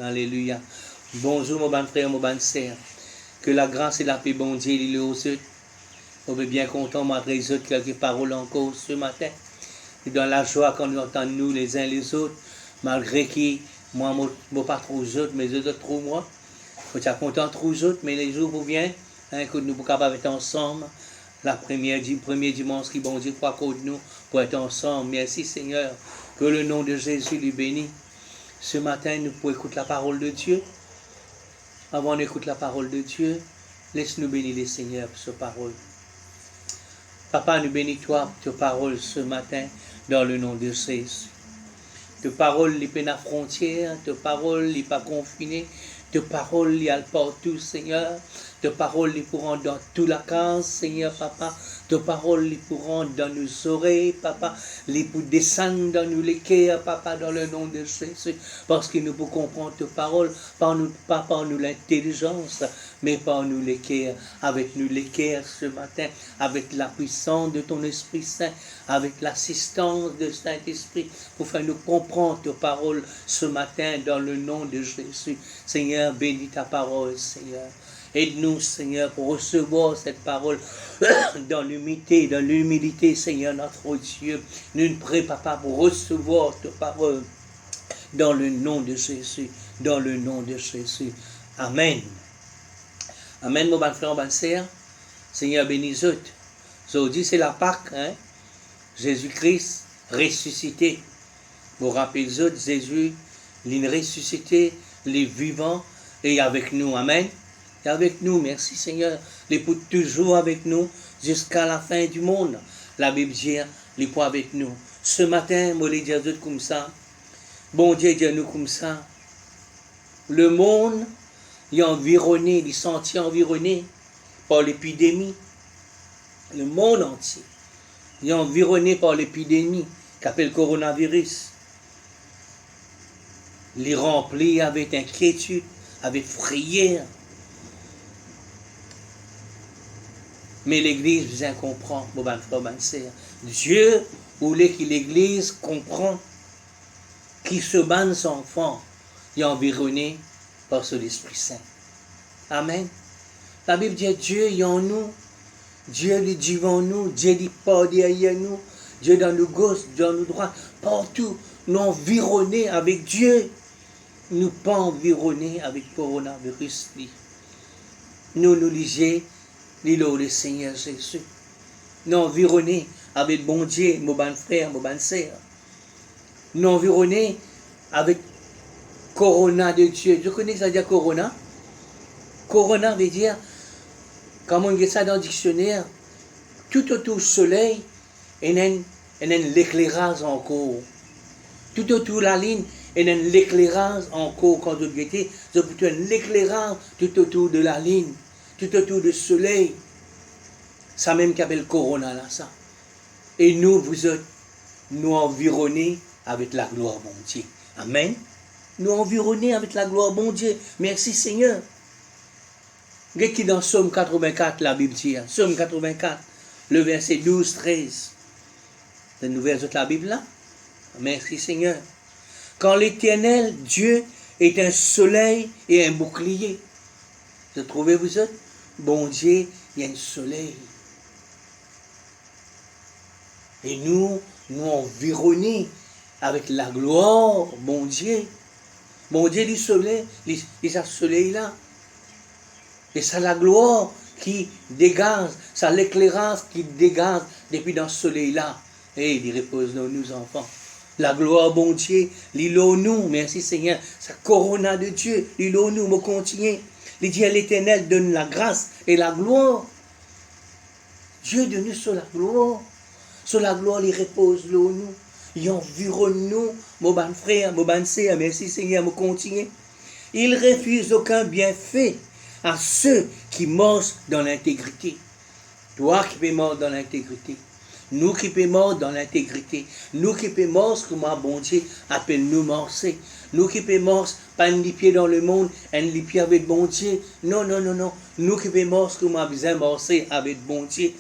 Alléluia. Bonjour, mon bon frère, mon bonne sœur. Que la grâce et la paix, bon Dieu, il est aux autres. On est bien content, malgré les autres, quelques paroles en cause ce matin. Et dans la joie qu'on entend nous les uns les autres, malgré qui, moi, pas trop les autres, mais les autres trop moi. Je suis content trop les autres, mais les jours vous viennent, que nous sommes capables d'être ensemble. Premier dimanche qui, bon Dieu, croit contre nous, pour être ensemble. Merci Seigneur. Que le nom de Jésus lui bénisse. Ce matin, nous pouvons écouter la parole de Dieu. Avant d'écouter la parole de Dieu, laisse-nous bénir les Seigneurs pour cette parole. Papa, nous bénis-toi pour ta parole ce matin, dans le nom de Jésus. Ta parole n'est pas à la frontière, ta parole n'est pas confinée, ta parole n'est pas partout, Seigneur. Ta parole est pour rendre dans toute la case, Seigneur, Papa. Ta parole est pour rendre dans nos oreilles, Papa. Les pour descendre dans nos cœurs, Papa, dans le nom de Jésus. Parce que nous pouvons comprendre ta parole, pas par nous l'intelligence, mais par nous les cœurs. Avec nous les cœurs ce matin, avec la puissance de ton Esprit Saint, avec l'assistance de Saint-Esprit, pour faire nous comprendre ta parole ce matin, dans le nom de Jésus. Seigneur, bénis ta parole, Seigneur. Aide-nous, Seigneur, pour recevoir cette parole dans l'humilité, Seigneur, notre Dieu. Nous prions, Papa, pour recevoir ta parole dans le nom de Jésus. Dans le nom de Jésus. Amen. Amen, mon bon frère, mon bonne sœur. Seigneur, bénis-vous. Aujourd'hui, c'est la Pâque, hein? Jésus-Christ ressuscité. Vous rappelez-vous, Jésus, il est ressuscité, il est vivant et avec nous. Amen. Et avec nous, merci Seigneur, il est toujours avec nous jusqu'à la fin du monde. La Bible dit, il est avec nous. Ce matin, moi, je dis comme ça. Bon Dieu, dis-nous comme ça. Le monde est environné, il est senti environné par l'épidémie. Le monde entier est environné par l'épidémie qu'appelle coronavirus. Il est rempli avec inquiétude, avec frayeur. Mais l'Église vient comprendre, mon bon frère, mon sœur. Dieu voulait que l'Église comprenne qu'il se ban son enfant est environné par son Esprit Saint. Amen. La Bible dit Dieu est en nous, Dieu est devant nous, Dieu n'est pas derrière nous, Dieu est dans nos gauches, dans nos droits, partout. Nous environnés avec Dieu, nous pas environnés avec le coronavirus. Nous lisons l'îlot le Seigneur Jésus. Nous environnés avec bon Dieu, mon bon frère, mon bonne sœur. Nous environnés avec Corona de Dieu. Je connais ça veut dire Corona. Corona veut dire, comme on dit ça dans le dictionnaire, tout autour du soleil, il y a l'éclairage encore. Tout autour de la ligne, il y a l'éclairage encore. Quand vous guettez, c'est plutôt l'éclairage tout autour de la ligne. Tout autour du soleil, ça même qu'appelle Corona là, ça. Et nous, vous êtes, nous environnés avec la gloire, bon Dieu. Amen. Nous environnés avec la gloire, bon Dieu. Merci Seigneur. Regardez qui dans Somme 84, la Bible dit, Somme 84, le verset 12, 13. C'est une nouvelle de la Bible là. Merci Seigneur. Quand l'Éternel, Dieu, est un soleil et un bouclier. Vous trouvez vous autres? Bon Dieu, il y a un soleil. Et nous environnés avec la gloire, bon Dieu. Bon Dieu, le soleil, il y a ce soleil-là. Et c'est la gloire qui dégage, c'est l'éclairage qui dégage depuis dans ce soleil-là. Et il repose dans nous, enfants. La gloire, bon Dieu, l'îlot nous, merci Seigneur. C'est Corona de Dieu, l'îlot nous, me continue. Il dit à l'Éternel, donne la grâce et la gloire. Dieu donne nous sur la gloire. Sur la gloire, il repose là nous. Il environne nous, mon bon frère, mon bonne sœur. Merci Seigneur, me continue. Il refuse aucun bienfait à ceux qui marchent dans l'intégrité. Toi qui peux mordre dans l'intégrité. Nous qui peut mort dans l'intégrité. Nous qui peut mort, ce que moi, bon Dieu, appelle-nous morcer. Nous qui peut mort, pas un pied dans le monde, un pied avec bon Dieu. Non, non, non, non. Nous qui peut mort, ce que moi, besoin morcer avec bon Dieu.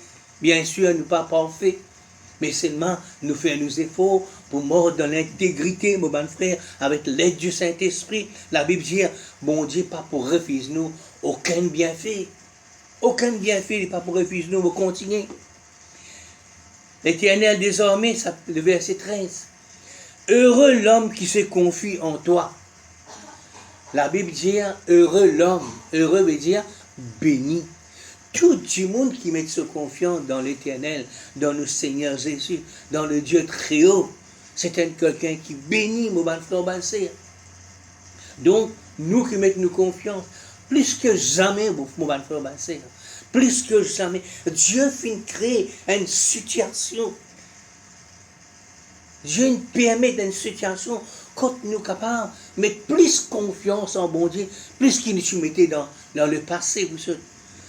Bien sûr, nous pas parfaits. Mais seulement, nous faisons nos efforts pour mordre dans l'intégrité, mon bon frère, avec l'aide du Saint-Esprit. La Bible dit, bon Dieu, pas pour refuser nous aucun bienfait. Aucun bienfait, pas pour refuser nous, vous continuez. L'Éternel désormais, le verset 13. Heureux l'homme qui se confie en toi. La Bible dit, heureux l'homme. Heureux veut dire béni. Tout le monde qui met sa confiance dans l'Éternel, dans le Seigneur Jésus, dans le Dieu très haut, c'est quelqu'un qui bénit mon frère, mon sœur. Donc, nous qui mettons nos confiance, plus que jamais, mon frère, mon sœur, plus que jamais, Dieu finit créer une situation. Dieu nous permet une situation quand nous sommes capables de mettre plus confiance en bon Dieu, plus qu'il nous mettait dans le passé, vous savez.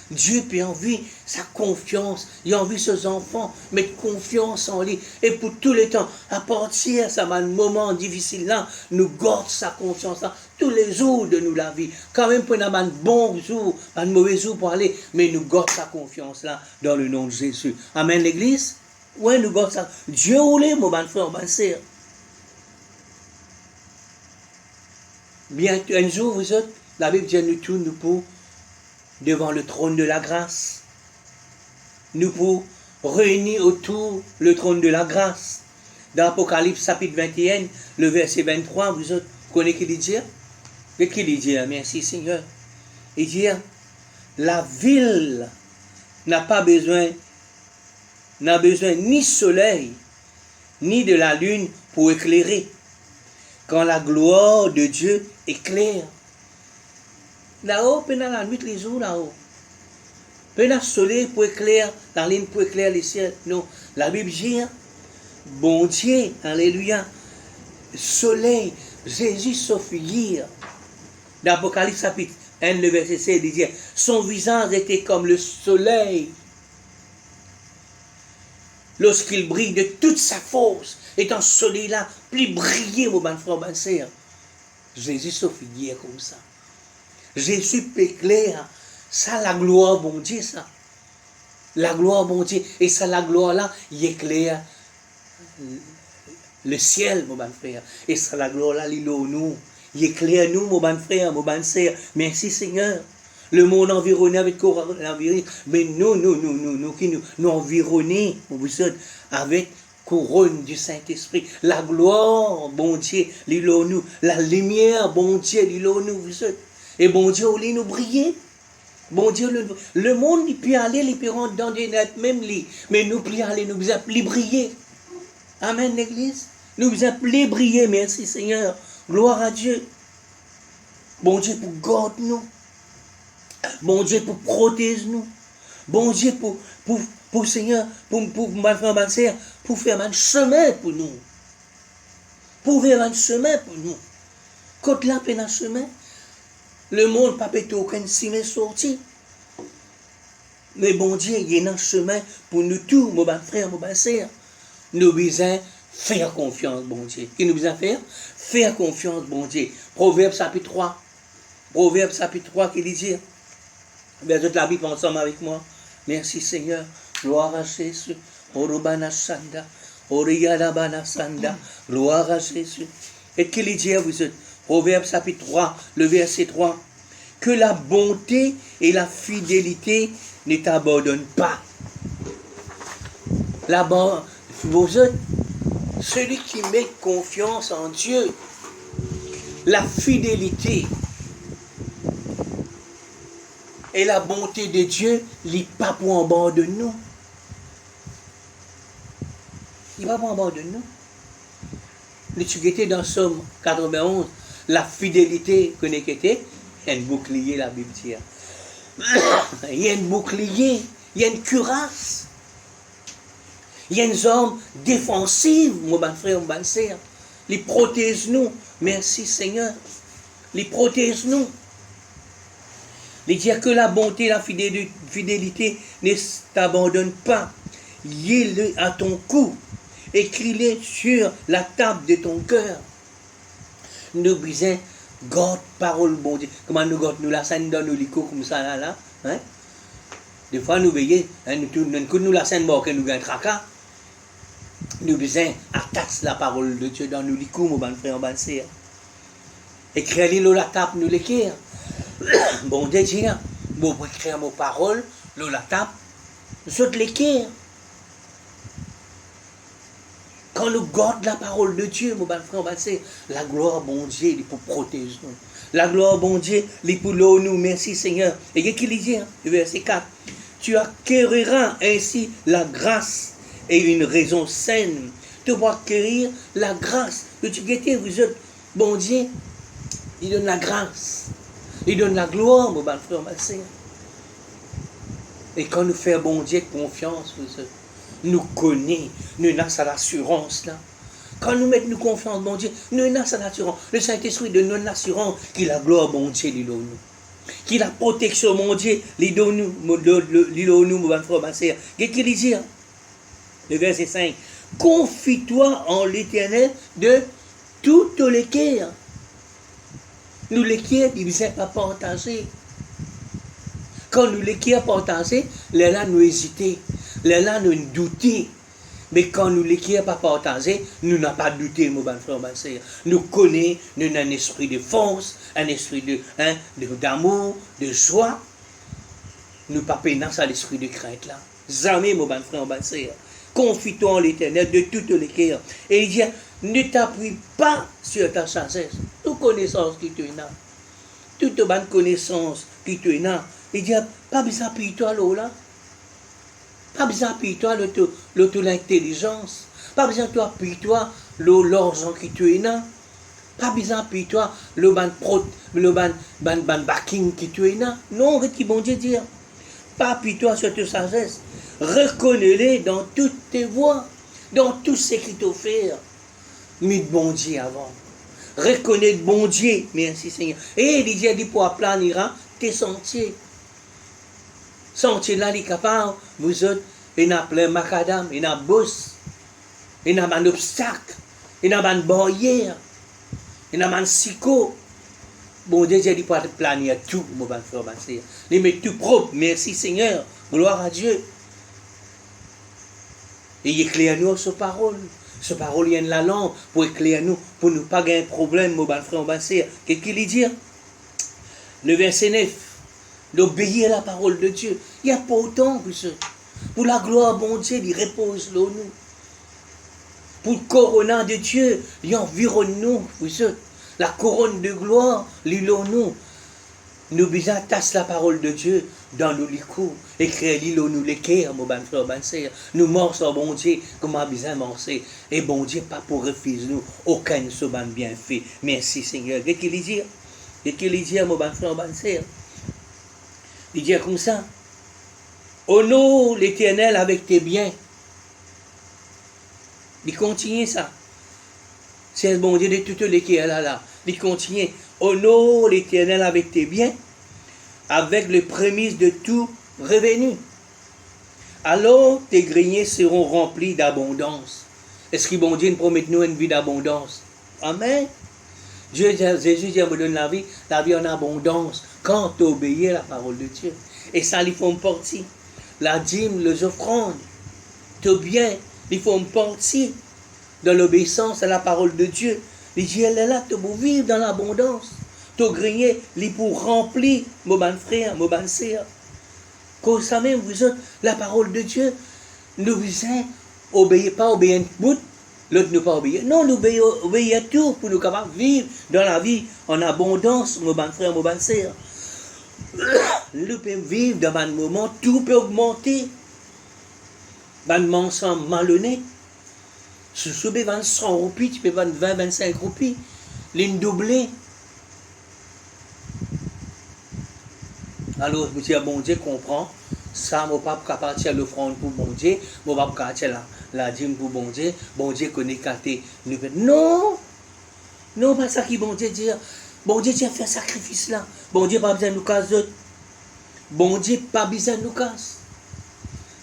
Dieu peut envie sa confiance, il a envie ses enfants, mettre confiance en lui. Et pour tous les temps, à partir de ce moment difficile là, nous gardons sa confiance là, tous les jours de nous la vie. Quand même pour un bon jour, un mauvais jour pour aller, mais nous gardons sa confiance là, dans le nom de Jésus. Amen l'église? Oui, nous gardons ça. Dieu roule, mon bon frère, mon sœur. Bien, un jour, vous êtes, la Bible dit nous tous, nous pour devant le trône de la grâce. Nous pour réunir autour le trône de la grâce. Dans Apocalypse chapitre 21, le verset 23, vous connaissez qui dit? Qu'est-ce qu'il dit? Merci Seigneur. Il dit, la ville n'a besoin ni soleil, ni de la lune pour éclairer, quand la gloire de Dieu éclaire. Là-haut, pendant la nuit, les jours là-haut. Pendant le soleil pour éclairer, la lune pour éclairer les ciels. Non, la Bible dit, bon Dieu, alléluia, soleil, Jésus sauf hier. Dans Apocalypse chapitre 1, le verset 7, il dit, son visage était comme le soleil. Lorsqu'il brille de toute sa force, et dans ce soleil-là, plus briller, mon bon frère, mon sœur. Jésus sauf hier comme ça. Jésus éclaire, ça la gloire bon Dieu, ça. La gloire bon Dieu, et ça la gloire là, il éclaire le ciel, mon bon frère. Et ça la gloire là, il nous. Il éclaire nous, mon bon frère, mon bon sœur. Merci Seigneur. Le monde environné avec couronne, mais nous qui nous environnons, avec couronne du Saint-Esprit. La gloire, bon Dieu, nous. La lumière, bon Dieu, nous, vous êtes. Et bon Dieu, il nous briller. Bon Dieu, le monde, il peut aller, il peut rentrer dans des nets, même lui. Mais nous, peut aller, nous appelons briller. Amen, l'église. Nous appelons briller, merci Seigneur. Gloire à Dieu. Bon Dieu, pour garder nous. Bon Dieu, pour protéger nous. Bon Dieu, pour Seigneur, pour ma frère, ma sœur, pour faire un chemin pour nous. Pour faire un chemin pour nous. Quand là, il y a un chemin, le monde n'a pas aucun chemin sorti. Mais bon Dieu, il y a un chemin pour nous tous, mon frère, mon sœur. Nous devons faire confiance, bon Dieu. Qu'est-ce que nous devons faire? Faire confiance, bon Dieu. Proverbe chapitre 3. Proverbe chapitre 3 qui dit, verset la Bible ensemble avec moi. Merci Seigneur. Gloire à Jésus. Orobana Sanda. Oriyadabana Sanda. Gloire à Jésus. Et qu'il dit, vous êtes, Proverbe chapitre 3, le verset 3. Que la bonté et la fidélité ne t'abandonnent pas. Vous êtes, celui qui met confiance en Dieu, la fidélité et la bonté de Dieu, il n'est pas pour abandonner nous. Il n'est pas pour abandonner nous. L'étudier dans Somme 91, la fidélité que nous avons, il y a un bouclier, la Bible dit. Il y a un bouclier, il y a une cuirasse. Il y a une arme défensive, mon bon frère, mon bonne sœur. Il protège nous. Merci Seigneur. Il protège nous. Il dit que la bonté et la fidélité ne t'abandonnent pas. Lié-le à ton cou. Écris-le sur la table de ton cœur. Nous besoin garde parole bon Dieu. Comment nous garde nous la scène dans nos licots comme ça là. Hein? Des fois nous veillons, nous la scène bon que nous gagnons tracas. nous besoin attache la parole de Dieu dans nous licou, mon bon frère, mon bon sœur. Écrire la tape, nous l'écrire. Bon Dieu, bon, pour écrire nos paroles, la tape, nous autres l'écrire. Quand nous gardons la parole de Dieu, mon bon frère, mon bon sœur, la gloire, bon Dieu, il est pour protéger nous. La gloire, bon Dieu, il est pour nous. Merci Seigneur. Et qu'est-ce qu'il dit, le verset 4. Tu acquériras ainsi la grâce et une raison saine. Tu vas acquérir la grâce. Que tu guettez, vous êtes, bon Dieu, il donne la grâce. Il donne la gloire, mon bon frère, ma sœur. Et quand nous faisons, bon Dieu, confiance, vous êtes, nous connaissons, nous avons cette assurance là. Quand nous mettons confiance, bon Dieu, nous avons cette assurance. Le Saint-Esprit de notre assurance, qui la gloire, bon Dieu, il donne nous. Qui la protection, mon Dieu, il donne nous, mon bon frère, ma sœur. Qu'est-ce qu'il dit? Le verset 5. Confie-toi en l'Éternel de toutes les cœurs. Nous les cœurs, il ne pas partager. Quand nous les cœurs partager, là nous hésiter, là nous douter. Mais quand nous les cœurs pas partager, nous n'avons pas douté, mon bon frère, ma sœur. Nous connaissons, nous avons un esprit de force, un esprit d'amour, de joie. Nous pas pénants à l'esprit de crainte là. Jamais, mon bon frère, ma sœur. Confie-toi en l'Éternel de toutes les cœurs. Et il dit, ne t'appuie pas sur ta sagesse. Toute connaissance qui te n'a. Toute bonne connaissance qui te n'a. Il dit, pas besoin d'appuyer-toi là. Pas besoin d'appuyer-toi l'intelligence. Pas besoin d'appuyer-toi l'argent qui te n'a. Pas besoin d'appuyer-toi le ban backing qui te n'a. Non, qui bon Dieu dire. Pas appuie-toi sur ta sagesse. Reconnais-les dans toutes tes voies, dans tout ce qui t'offre. Mais de bon Dieu avant. Reconnais de bon Dieu. Merci Seigneur. Et il dit pour aplanira tes sentiers. Sentiers là, il est capable, vous autres, il y a plein de macadam, il y a bosse, il y a un obstacle, il y a une barrière, il y a un psycho. Bon Dieu, j'ai dit pour planer tout, mon bon frère, ma sœur. Il met tout propre. Merci Seigneur. Gloire à Dieu. Et il éclaire nous sa parole. Sa parole, il y a la langue pour éclairer nous, pour ne pas avoir un problème, mon bon frère, ma sœur. Qu'est-ce qu'il dit? Le verset 9. D'obéir à la parole de Dieu. Il n'y a pas autant que ça. Pour la gloire, bon Dieu, il repose là nous. Pour le couronne de Dieu, il environne nous. La couronne de gloire, il nous. Nous besoin tasser la parole de Dieu dans nos licous. Écrire l'îlot nous l'équerre, mon bon frère, mon sœur. Nous morceaux, bon Dieu, comment besoin morcer. Et bon Dieu, pas pour refuser nous, aucun de ce bon bienfait. Merci Seigneur. Qu'est-ce qu'il dit? Qu'est-ce qu'il dit, mon bon frère, mon sœur? Il dit comme ça. Honore l'Éternel avec tes biens. Il continue ça. C'est le bon Dieu de toutes les qui est là. Il continue. Honore l'Éternel avec tes biens, avec les prémices de tout revenu. Alors tes greniers seront remplis d'abondance. Est-ce que bon Dieu nous promet nous une vie d'abondance? Amen. Jésus dit, me donne la vie en abondance, quand tu obéis à la parole de Dieu. Et ça, il faut me partie. La dîme, les offrandes, tout bien, il faut me partie dans l'obéissance à la parole de Dieu. Il dit, elle est là, tu pour vivre dans l'abondance. Ton grenier, il est pour remplir, mon bon frère, mon bon sœur. Comme ça même, vous autres, la parole de Dieu, nous besoin obéir, pas obéir un bout, l'autre ne pas obéir. Non, nous obéir à tout pour nous capables de vivre dans la vie en abondance, mon bon frère, mon bon sœur. Nous pouvons vivre dans un moment, tout peut augmenter. Un mensonge malhonnête. Si tu peux vendre 100 roupies, tu peux vendre 20-25 roupies. L'une doublée. Alors, je me dis, bon Dieu comprend. Ça, je ne peux pas partir à l'offrande pour bon Dieu. Je ne peux pas partir la dîme pour bon Dieu. Bon Dieu connaît quand non! Non, pas ça qui bon Dieu dit. Bon Dieu, tu as fait un sacrifice là. Bon Dieu, pas besoin de nous casser. Bon Dieu, pas besoin de nous casser.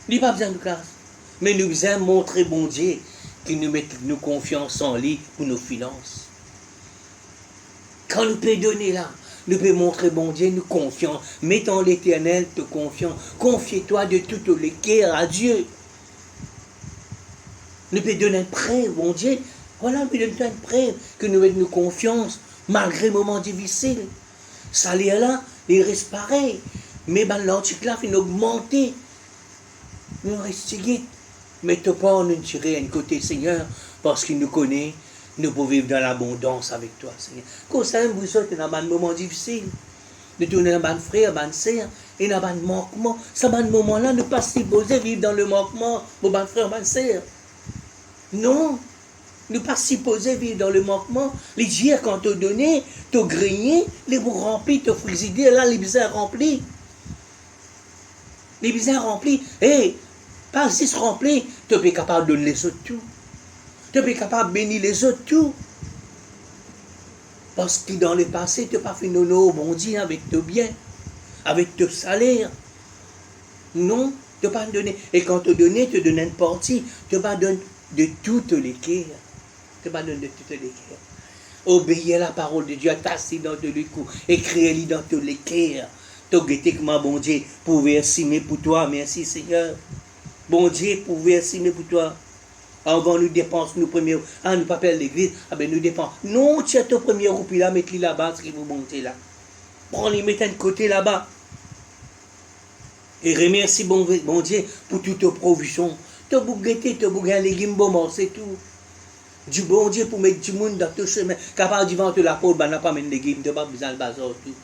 Il n'a pas besoin de nous casser. Mais nous besoin montrer bon Dieu qui nous met nous confiance en lui pour nos finances. Quand nous pouvons donner là, nous pouvons montrer bon Dieu, nous confions. Mettons l'Éternel te confiant. Confie-toi de toutes les cœurs à Dieu. Nous pouvons donner une preuve, mon Dieu. Voilà, nous pouvons donner une preuve que nous mettons confiance, malgré les moments difficiles. Ça là, il reste pareil. Mais l'antique là, il augmenter. Nous restons. Mais tu pas nous tirer un côté, Seigneur, parce qu'il nous connaît. Nous pouvons vivre dans l'abondance avec toi, Seigneur. Quand ça, vous êtes dans un moment difficile, de tourner dans un frère, dans un sœur, et dans un manquement. Ça, dans ce moment-là, ne pas supposer vivre dans le manquement, mon frère, ma sœur. Non, ne pas supposer vivre dans le manquement. Les dieux, quand tu donné, tu grigné, les vous remplis, tu frisidé, là, les bizarres remplis. Les bizarres remplis. Hé, pas si remplis, tu es capable de donner les autres tout. Tu es capable de bénir les autres tout. Parce que dans le passé, tu n'as pas fait nono, bon Dieu, avec tes biens, avec tes salaires. Non, tu n'as pas donné. Et quand tu donnes une partie, tu n'as pas donné de toutes les cœurs. Tu n'as pas donné de toutes les cœurs. Obéis à la parole de Dieu, t'assis dans tous les coups, écris-les dans tous les cœurs. Tu as guetté que mon bon Dieu pouvait estimer pour toi. Merci Seigneur. Bon Dieu pouvait estimer pour toi. Avant nous dépenses, nous premiers, nous pas perdre l'église, nous dépensons. Non, tu as ton premier roupie là, mettez-le là-bas, ce qui vous montez là. Prends-les, mettez de côté là-bas. Et remercie bon Dieu pour toutes tes provisions. Tu as bougueté, tu as bougué les légumes, bon, c'est tout. Du bon Dieu pour mettre du monde dans tout chemin. Capable de vendre la peau, n'a pas mettre les légumes, tu n'as pas besoin de bazar tout.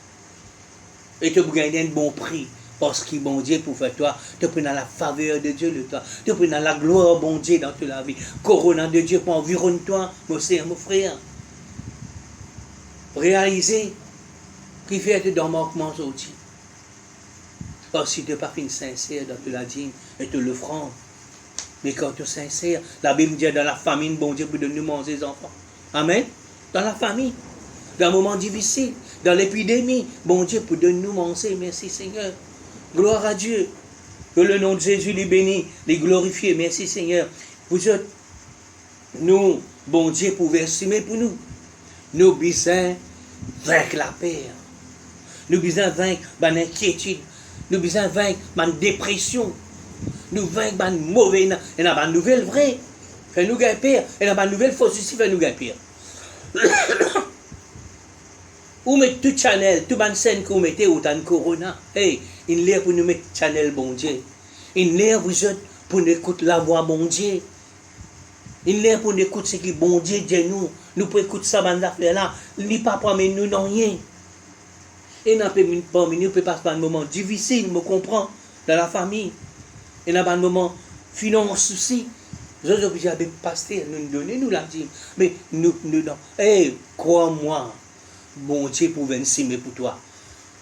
Et tu as bougué un bon prix. Parce que bon Dieu pour faire toi, tu prends dans la faveur de Dieu le temps, tu prends dans la gloire bon Dieu dans toute la vie. Corona de Dieu pour environner toi, mon sœur, mon frère. Réaliser qui fait être dans le manquement aussi. Parce que tu n'es pas fin sincère dans toute la dîme et tu le franc. Mais quand tu es sincère, la Bible dit dans la famine, bon Dieu pour donner manger les enfants. Amen. Dans la famille, dans un moment difficile, dans l'épidémie, bon Dieu pour donner nous manger. Merci Seigneur. Gloire à Dieu. Que le nom de Jésus les bénisse, les glorifie. Merci Seigneur. Vous êtes, nous, bon Dieu, pouvez estimer pour nous. Nous besoin vaincre la paix. Nous besoin vaincre l'inquiétude. Nous besoin vaincre la dépression. Nous vaincre la mauvaise. Et dans la nouvelle vraie. Fait nous gagner pire. Et dans la nouvelle fausse aussi, fait nous gagner pire. Ou mettre tout channel, tout ban scène que vous mettez autant de corona. Hey, il est pour nous mettre channel bon Dieu. Il est vous êtes pour nous écouter la voix bon Dieu. Il est pour nous écouter ce qui bon Dieu dit nous. Nous pouvons écouter ça dans affaire là. Il n'est pas pour nous non rien. Et dans nous peut passer un moment difficile, me comprend, dans la famille. Et dans un moment finance aussi. Je suis obligé de passer, nous donner, nous la dire. Mais nous non. Hey, crois-moi. Bon Dieu pour venir s'aimer pour toi.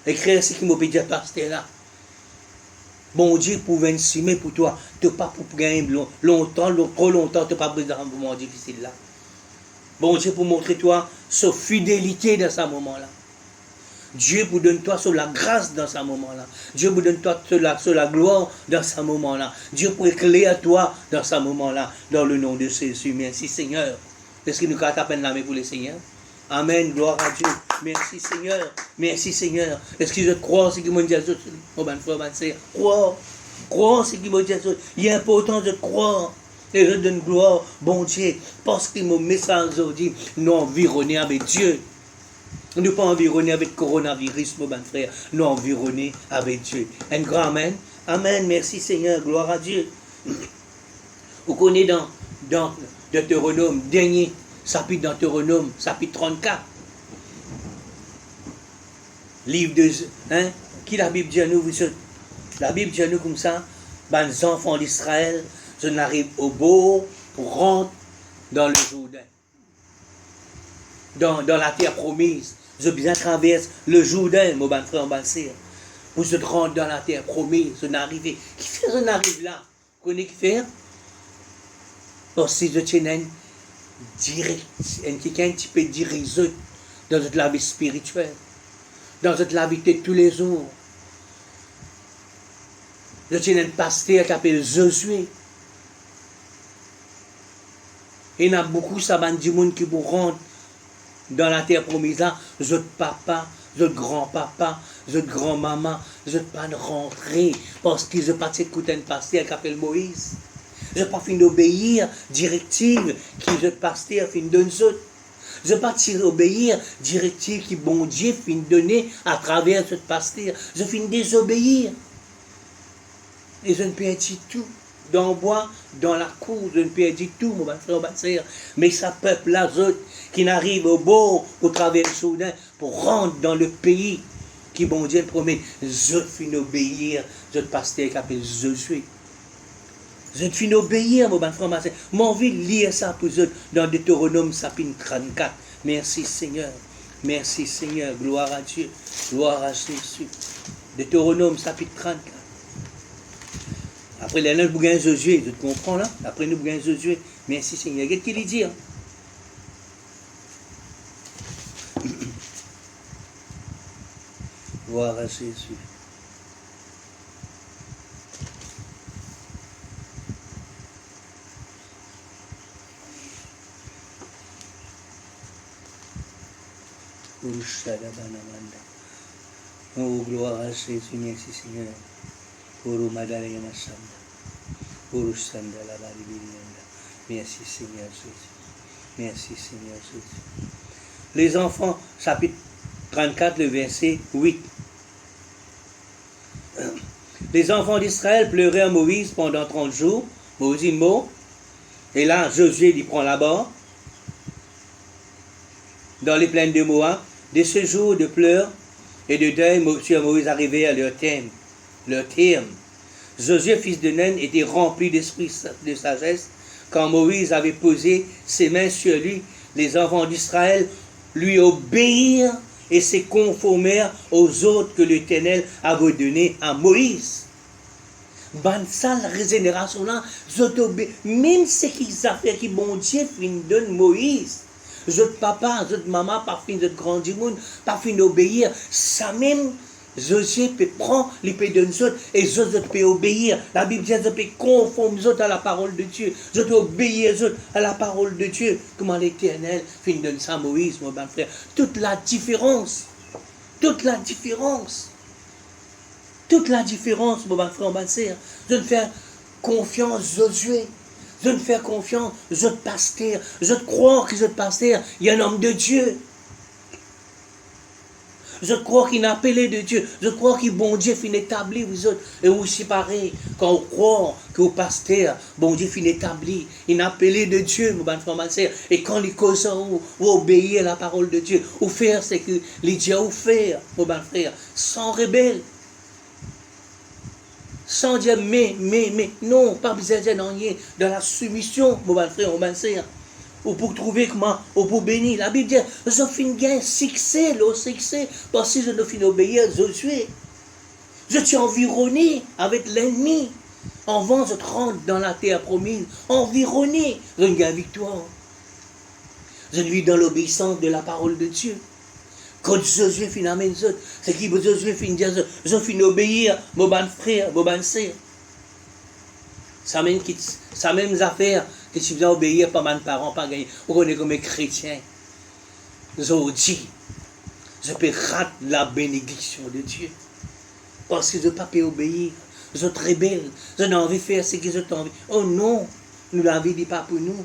Écrire ce qui m'a dit à pasteur là. Bon Dieu pour venir s'aimer pour toi. Tu n'as pas pour gagner longtemps, trop longtemps, tu n'as pas besoin d'un moment difficile là. Bon Dieu pour montrer toi sa fidélité dans ce moment-là. Dieu vous donne toi sur la grâce dans ce moment-là. Dieu vous donne toi sur la gloire dans ce moment-là. Dieu pour éclairer à toi dans ce moment-là. Dans le nom de Jésus. Merci Seigneur. Est-ce que nous avons à peine la main pour le Seigneur? Amen, gloire à Dieu. Merci Seigneur. Merci Seigneur. Est-ce que je crois ce qui m'a dit à Jésus? Oh ben frère, ben c'est croire ce qui m'a dit à Jésus. Il est important de croire. Et je donne gloire, bon Dieu, parce que mon message aujourd'hui, nous environner avec Dieu. Nous ne pas environner avec le coronavirus, mon ben frère. Nous environner avec Dieu. Un grand amen. Amen, merci Seigneur, gloire à Dieu. Vous connaissez dans Deutéronome, dernier chapitre Deutéronome, chapitre 34. Livre de... qui la Bible dit à nous, la Bible dit à nous comme ça, les enfants d'Israël, je n'arrive au bord pour rentrer dans le Jourdain. Dans la terre promise. Je bien traverse le Jourdain, mon bon frère, mon sœur. Pour se rendre dans la terre promise, je n'arrive. Qui fait je n'arrive là? Vous connaissez qui fait? Parce que je tiens quelqu'un qui peut diriger dans notre vie spirituelle, dans notre vie de tous les jours. Je tiens un pasteur qui s'appelle Josué. Il y en a beaucoup, ça va du monde qui vous rentre dans la terre promise là. Votre papa, votre grand-papa, votre grand-maman, je ne pas rentrer parce qu'ils ont pas écouté un pasteur qui s'appelle Moïse. Je pas fin d'obéir directive qui je pasteur fin donne autres. Je pas obéir directive qui bon Dieu fin donner à travers ce pasteur. Je fin désobéir. Et je ne peux dire tout. Dans le bois, dans la cour, je ne peux dire tout, mon frère, ma sœur. Mais ça peuple là, autres, qui n'arrive au bord, au travers du Soudan, pour rentrer dans le pays qui bon Dieu promet. Je fin obéir, je pasteur qui appelle Josué. Je fin obéir, mon frère, ma sœur. J'ai envie de lire ça pour eux dans Deutéronome chapitre 34. Merci Seigneur. Merci Seigneur. Gloire à Dieu. Gloire à Jésus. Deutéronome chapitre 34. Après, là, nous avons Josué, tu comprends là? Après, nous avons Josué. Merci Seigneur. Qu'est-ce qu'il dit? Gloire à Jésus. Oh, gloire à Jésus. Merci Seigneur. Merci Seigneur Jésus. Merci Seigneur Jésus. Les enfants, chapitre 34, le verset 8. Les enfants d'Israël pleuraient à Moïse pendant 30 jours. Moïse est mort. Et là, Josué il prend la barre. Dans les plaines de Moab. De ce jour de pleurs et de deuil, sur Moïse arrivait à leur terme. Josué, fils de Nun, était rempli d'esprit de sagesse. Quand Moïse avait posé ses mains sur lui, les enfants d'Israël lui obéirent et se conformèrent aux ordres que l'Éternel avait donnés à Moïse. Ban ça, la régénération là, même ce qu'ils ont fait, qui bon Dieu donne Moïse. Votre papa, votre maman, pas fin de grandir monde, pas fin d'obéir. Ça même, Josué peut prendre les pays de nous autres et les autres peuvent obéir. La Bible dit, je peux conformer les autres à la parole de Dieu. Je peux obéir les autres à la parole de Dieu. Comment l'Éternel fin donne ça à Moïse, mon bon frère. Toute la différence, mon bon frère, mon bonne sœur. Je ne fais confiance à Josué. Je ne fais confiance, je te pasteur, je te crois que je te pasteur, il y a un homme de Dieu. Je crois qu'il est appelé de Dieu. Je crois qu'il bon Dieu finit établi vous autres. Et aussi pareil, quand on croit que au pasteur, bon Dieu finit établi. Il est appelé de Dieu, mon bon frère, ma sœur. Et quand les causes ou obéir à la parole de Dieu, ou faire ce que les dieux ont fait, mon bon frère, sans rebelle. Sans dire mais, non, pas besoin de rien, dans la soumission, mon bon frère, mon bon sœur, ou pour trouver comment, ou pour bénir. La Bible dit, je finis gain succès, le succès, parce que je ne finis obéir, Josué. Je suis environné avec l'ennemi. Avant, je rentre dans la terre promise, environné, je gagne victoire. Je vis dans l'obéissance de la parole de Dieu. Quand Josué finit à mes autres, c'est qui Josué finit à dire, je finis obéir, mon bon frère, mon bon sœur. Ça même affaire que si vous obéir, pas mes parents, pas gagner. Vous connaissez comme chrétien. Je dis, je peux rater la bénédiction de Dieu. Parce que je ne peux pas obéir. Je suis rebelle. Je n'ai envie de faire ce que je t'envie. Oh non, nous l'avons dit pas pour nous.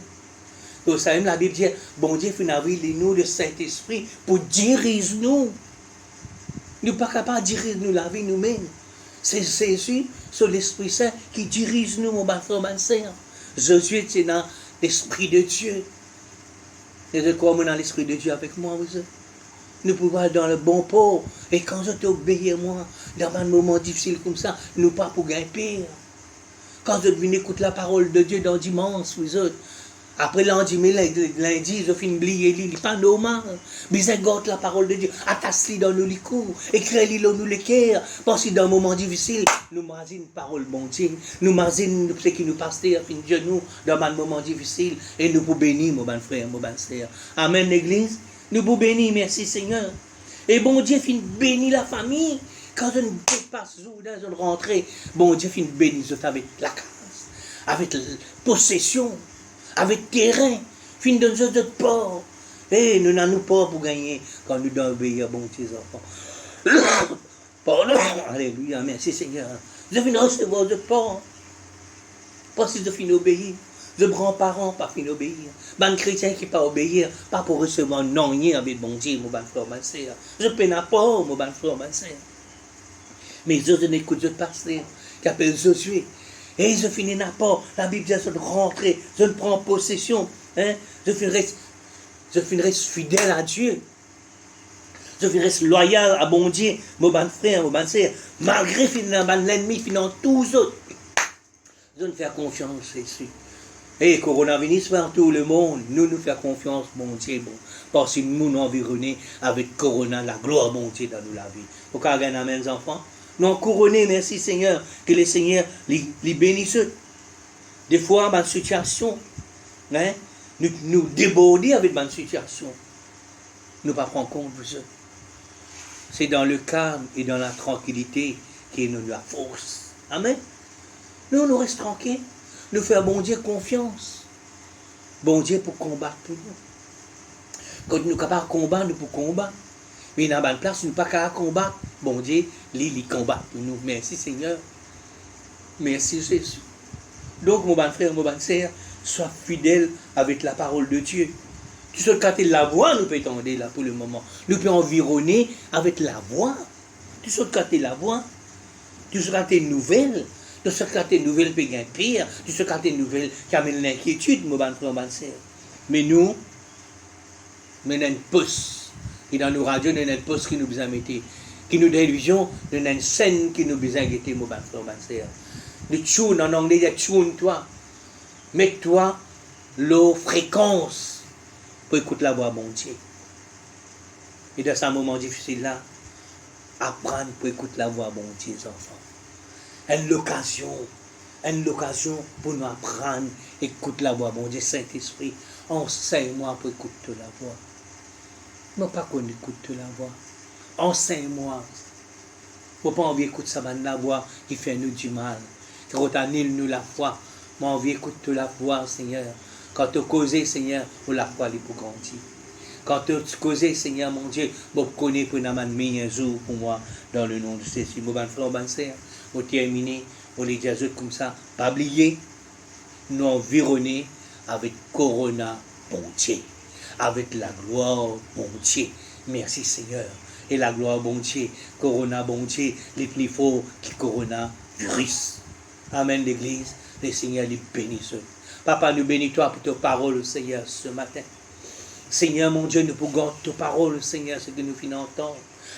Vous savez, la Bible dit, bon Dieu, il a envoyé nous le Saint-Esprit pour diriger nous. Nous ne sommes pas capables de diriger nous la vie nous-mêmes. C'est Jésus, c'est l'Esprit Saint qui dirige nous, mon frère, ma sœur. Jésus est dans l'Esprit de Dieu. Et je crois dans l'Esprit de Dieu avec moi, vous. Nous pouvons être dans le bon port. Et quand je t'obéis, moi, dans un moment difficile comme ça, nous pas pour gagner pire. Quand je viens écouter la parole de Dieu dans dimanche, vous autres, après lundi, je finis oublier, il n'est pas normal. Mais je garde la parole de Dieu, attache-le dans nos licous, écris-le dans nos cœurs, parce que dans un moment difficile, nous marzinons une parole bon Dieu, nous marzinons ce qui nous passe, fin Dieu nous, dans un moment difficile, et nous pour bénir, mon bon frère, mon bonne sœur. Amen, l'église, nous pour bénir, merci Seigneur. Et bon Dieu finit bénir la famille, quand je ne dépasse, je ne rentre, bon Dieu finit bénir avec la case, avec la possession, avec terrain, fin de notre port. Et nous n'avons pas pour gagner quand nous devons obéir, bon Dieu, enfants. Pardon, alléluia, merci Seigneur. Je viens recevoir de port. Parce que je finis obéir. De grands-parents, pas fin obéir. Ben chrétien qui pas obéir, pas pour recevoir non rien avec bon Dieu, mon ban frère, ma sœur. Je peine à pas, mon ban frère, ma sœur. Mais je n'écoute pas pasteur qui appelle Josué. Et je finis n'a pas. La Bible dit je rentrer, je prends possession. Hein? Je finirai fidèle à Dieu. Je finirai loyal à bon Dieu, mon ban frère, mon ban sœur. Malgré l'ennemi, finalement tous autres. Je ne fais confiance à Jésus. Et coronavirus par tout le monde, nous faisons confiance, mon Dieu, bon. Parce que nous nous environnons avec corona, la gloire, mon Dieu, dans la vie. Pourquoi gagner mes enfants? Nous couronné, merci Seigneur, que le Seigneur les bénisse. Des fois, dans une situation, hein, nous déborder avec une situation. Nous ne pas prendre compte de ça. C'est dans le calme et dans la tranquillité que nous la force. Amen. Nous restons tranquilles. Nous faisons bon Dieu confiance. Bon Dieu pour combattre pour nous. Quand nous sommes capables de combattre, nous pouvons combattre. Mais dans une place, nous ne sommes pas capables de combattre. Bon Dieu, il combat pour nous. Merci Seigneur. Merci Jésus. Donc, mon bon frère, mon bonne sœur, sois fidèle avec la parole de Dieu. Tu sais, quand la voix, nous pouvons tendre là pour le moment. Nous pouvons environner avec la voix. Tu sais, quand la voix, tu sais, quand une nouvelle. Tu sais, quand une nouvelle peut gagner pire. Tu sais, quand une nouvelle qui amène l'inquiétude, mon bon frère, mon bonne sœur. Mais nous avons une pousse. Et dans nos radios, nous avons une pousse qui nous a mis. Qui nous télévision, nous avons une scène qui nous a mis, mon bon frère, mon sœur. Le tune en anglais, il y a tune toi. Mets-toi la fréquence pour écouter la voix de mon Dieu. Et dans ce moment difficile là, apprendre pour écouter la voix de mon Dieu, enfants. Une occasion pour nous apprendre, écouter la voix de mon Dieu, Saint-Esprit. Enseigne-moi pour écouter la voix. Non pas qu'on écoute la voix. Enseigne-moi. Faut pas envie d'écouter ça, la voix qui fait nous du mal. Quand on nous la foi, moi envie d'écouter la voix, Seigneur. Quand tu causes, Seigneur, pour la foi, il pour grandir. Quand tu causes, Seigneur, mon Dieu, je connais pour nous meilleur jour pour moi, dans le nom de Jésus. Mon bon frère, bon sœur, pour terminer, pour les dire comme ça, pas oublier, nous environner avec Corona, bon Dieu, avec la gloire, bon Dieu. Merci, Seigneur. Et la gloire, bon Dieu, Corona, bon Dieu, les plus forts qui Corona, virus. Amen, l'Église. Le Seigneur les bénisse. Papa, nous bénis-toi pour ta parole, Seigneur, ce matin. Seigneur, mon Dieu, nous pouvons ta parole, Seigneur, ce que nous finissons entendre.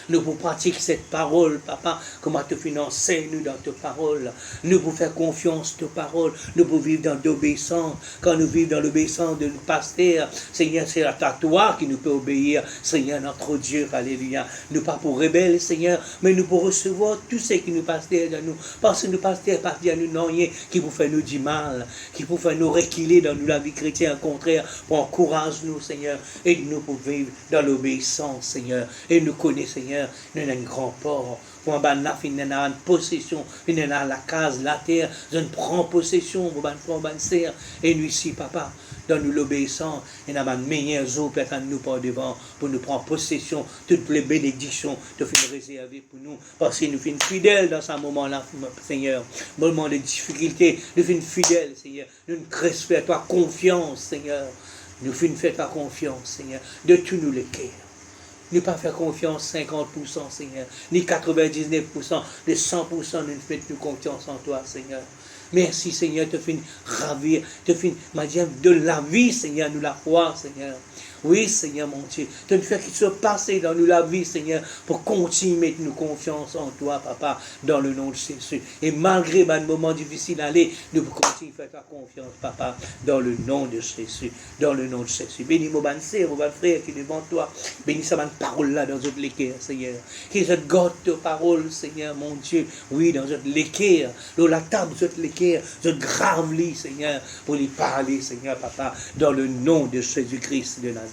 Nous pouvons pratiquer cette parole, Papa, comment te financer, nous, dans ta parole. Nous pouvons faire confiance à ta parole. Nous pouvons vivre dans l'obéissance. Quand nous vivons dans l'obéissance de nos pasteurs, Seigneur, c'est à toi qui nous peut obéir. Seigneur, notre Dieu, alléluia. Nous pas pour rebelles, Seigneur, mais nous pour recevoir tout ce qui nous pasteurs dans nous. Parce que nous pasteurs pas à nous non rien qui vous fait nous du mal, qui vous fait nous reculer dans nous la vie chrétienne. Au contraire, pour encourager nous, Seigneur, et nous pour vivre dans l'obéissance, Seigneur. Et nous connaissons, Seigneur, nous avons un grand port. Pour un ban nous avons une possession, nous avons la case, la terre, nous prends possession, nous avons une et nous ici, Papa, dans nous l'obéissance, et nous avons une meilleure eau, peut-être nous par devant, pour nous prendre possession, toutes les bénédictions, de faire réserver pour nous, parce que nous sommes fidèles dans ce moment-là, Seigneur. Moment de difficulté, nous sommes fidèles, Seigneur. Nous faisons à toi confiance, Seigneur. Nous faisons à toi confiance, Seigneur, de tous nous les cœurs. Ne pas faire confiance 50%, Seigneur, ni 99%, de 100%, nous faisons confiance en toi, Seigneur. Merci, Seigneur, te fin ravir, te fin, de la vie, Seigneur, nous la foi, Seigneur. Oui, Seigneur, mon Dieu, de nous faire qu'il soit passé dans nous la vie, Seigneur, pour continuer à mettre nous confiance en toi, Papa, dans le nom de Jésus. Et malgré un moment difficile à aller, nous continuons à faire ta confiance, Papa, dans le nom de Jésus, dans le nom de Jésus. Bénis mon bon sœur, mon bon frère qui est devant toi. Bénis sa bonne parole là dans notre l'équerre, Seigneur. Qui je garde ta parole, Seigneur, mon Dieu. Oui, dans notre l'équerre, dans la table de notre l'équerre, je grave-lis, Seigneur, pour lui parler, Seigneur, Papa, dans le nom de Jésus-Christ de Nazareth.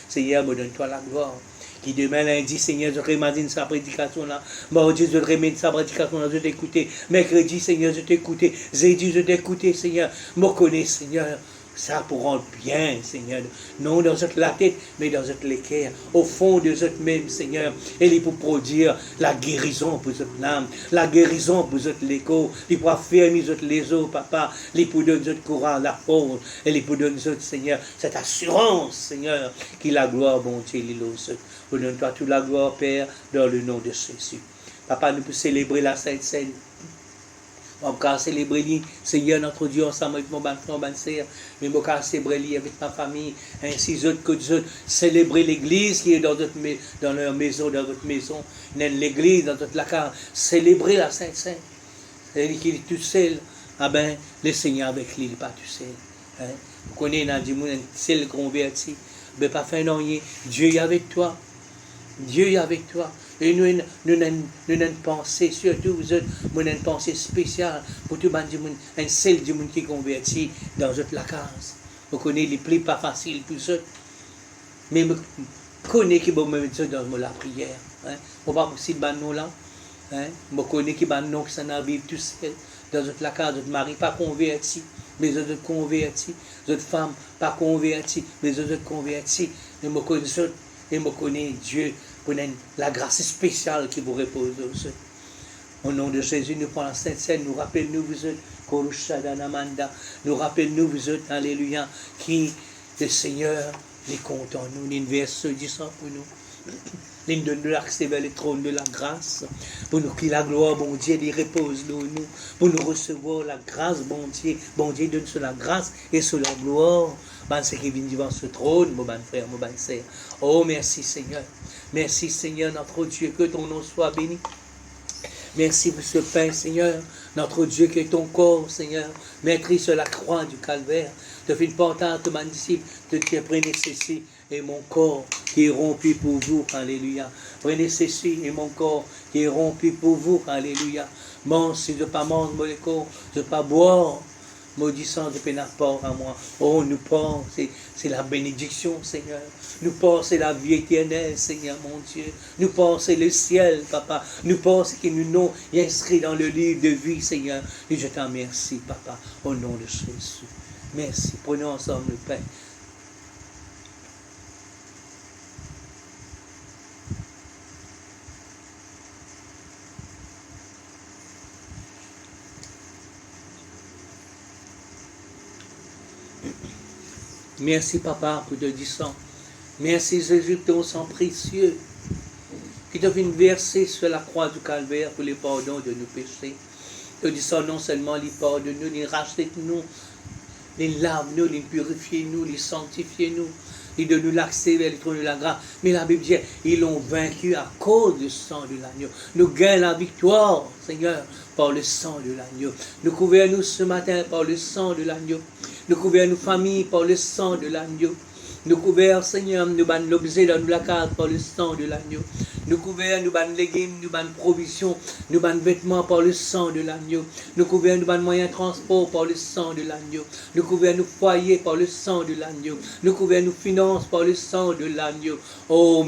Seigneur, me donne-toi la gloire. Qui demain lundi, Seigneur, je remazine sa prédication là. Mardi, je remets sa prédication là, je t'écoutais. Mercredi, Seigneur, je t'écoutais. Jeudi, je t'écoutais, Seigneur. Me connais, Seigneur. Ça pour rendre bien, Seigneur. Non dans la tête, mais dans le cœur. Au fond de cette même, Seigneur. Et il pour produire la guérison pour cette âme. La guérison pour cette l'écho. Il pour affermir les os, papa. Il pour donner notre courant, la force. Et il pour donner notre, Seigneur, cette assurance, Seigneur, qui la gloire, bon Dieu, nous donne-toi toute la gloire, Père, dans le nom de Jésus. Papa, nous pouvons célébrer la Sainte Seine. On peut célébrer, Seigneur, notre Dieu, ensemble avec mon frère, ma sœur. Mais on peut célébrer avec ma famille, ainsi autres que d'autres. Célébrer l'église qui est dans leur maison, dans votre maison. L'église, dans toute la carte. Célébrer la Sainte Seine. C'est-à-dire qu'il est tout seul. Ah ben, le Seigneur avec lui, il n'est pas tout seul. Hein? Vous connaissez, dans du monde, un seul converti. Mais pas faire non rien. Dieu est avec toi. Dieu est avec toi. Et nous avons une pensée, surtout vous autres, nous avons une pensée spéciale pour tout le monde, un seul du monde qui est converti dans toute la case. Vous connaissez les plus pas faciles pour ça. Mais vous connaissez qui vont mettre ça dans la prière. Hein? On va aussi de nous là. Vous connaissez qui va nous qui s'en vivre tout seul dans toute la case, votre mari pas converti. Mais les autres convertis, les autres femmes pas converties, mais les autres convertis. Et je connais ça, et je connais Dieu pour la grâce spéciale qui vous repose aussi. Au nom de Jésus, nous prenons la Sainte Seine, nous rappelons-nous vous autres, nous rappelons-nous vous autres, alléluia, qui le Seigneur les compte en nous, une verse disant pour nous. Il donne l'accès vers le trône de la grâce. Pour nous que la gloire, bon Dieu, il repose nous. Pour nous recevoir la grâce, bon Dieu donne sur la grâce et sur la gloire. Ce qui vient devant ce trône, mon bon frère, mon bon sœur. Oh, merci Seigneur. Merci Seigneur, notre Dieu, que ton nom soit béni. Merci pour ce pain, Seigneur. Notre Dieu, qui est ton corps, Seigneur. Maîtrise sur la croix du calvaire. De fin portante, mon disciple, de te prenez ceci. Et mon corps qui est rompu pour vous, alléluia. Prenez ceci et mon corps qui est rompu pour vous, alléluia. Mange, si je ne pas manger mon corps, je ne pas boire, maudissant de n'importe à moi. Oh, nous pensons, c'est la bénédiction, Seigneur. Nous pensons, c'est la vie éternelle, Seigneur, mon Dieu. Nous pensons, c'est le ciel, papa. Nous pensons que nous sommes inscrits dans le livre de vie, Seigneur. Et je t'en remercie, papa, au nom de Jésus. Merci. Prenons ensemble le pain. Merci, papa, pour te dire ça. Merci, Jésus, pour ton sang précieux qui te vient verser sur la croix du calvaire pour le pardon de nos péchés. Te dis ça non seulement les pardonne-nous, les rachète-nous, les lave-nous, les purifie-nous, les sanctifie-nous, et de nous l'accès vers le trône de la grâce. Mais la Bible dit, ils l'ont vaincu à cause du sang de l'agneau. Nous gagnons la victoire, Seigneur, par le sang de l'agneau. Nous couvrons-nous ce matin par le sang de l'agneau. Nous couvrons nos familles par le sang de l'agneau. Nous couvrons, Seigneur, nous ban l'objet dans la case par le sang de l'agneau. Nous couvrons, nous ban légumes, nous ban provisions, nous ban vêtements par le sang de l'agneau. Nous couvrons, nous ban moyens de transport par le sang de l'agneau. Nous couvrons nos foyers par le sang de l'agneau. Nous couvrons nos finances par le sang de l'agneau. Oh,